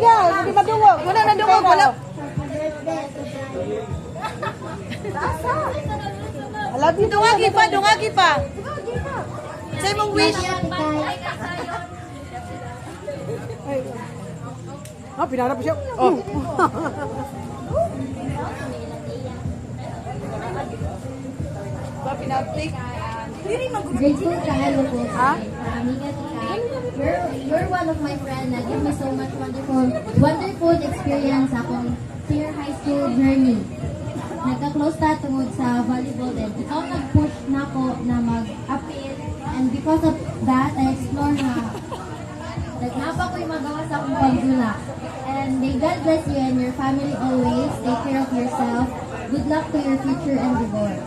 niya. Hindi madungog. Wala na dungog, wala. I love you. Dungagi pa, dungagi pa. Say mong wish. Ah, pinarap siya. Oh. Ba pinaplik? Grateful ka, hello po. Amiga Tika. You're one of my friends na give me so much wonderful experience akong senior high school journey. Nagka-close ta tungod sa volleyball din. Ikaw nag-push na ako na mag-appeal and because of that, I explore na nagnapa ko yung magawa sa akong pagdula. And may God bless you and your family always. Take care of yourself. Good luck to your future endeavors.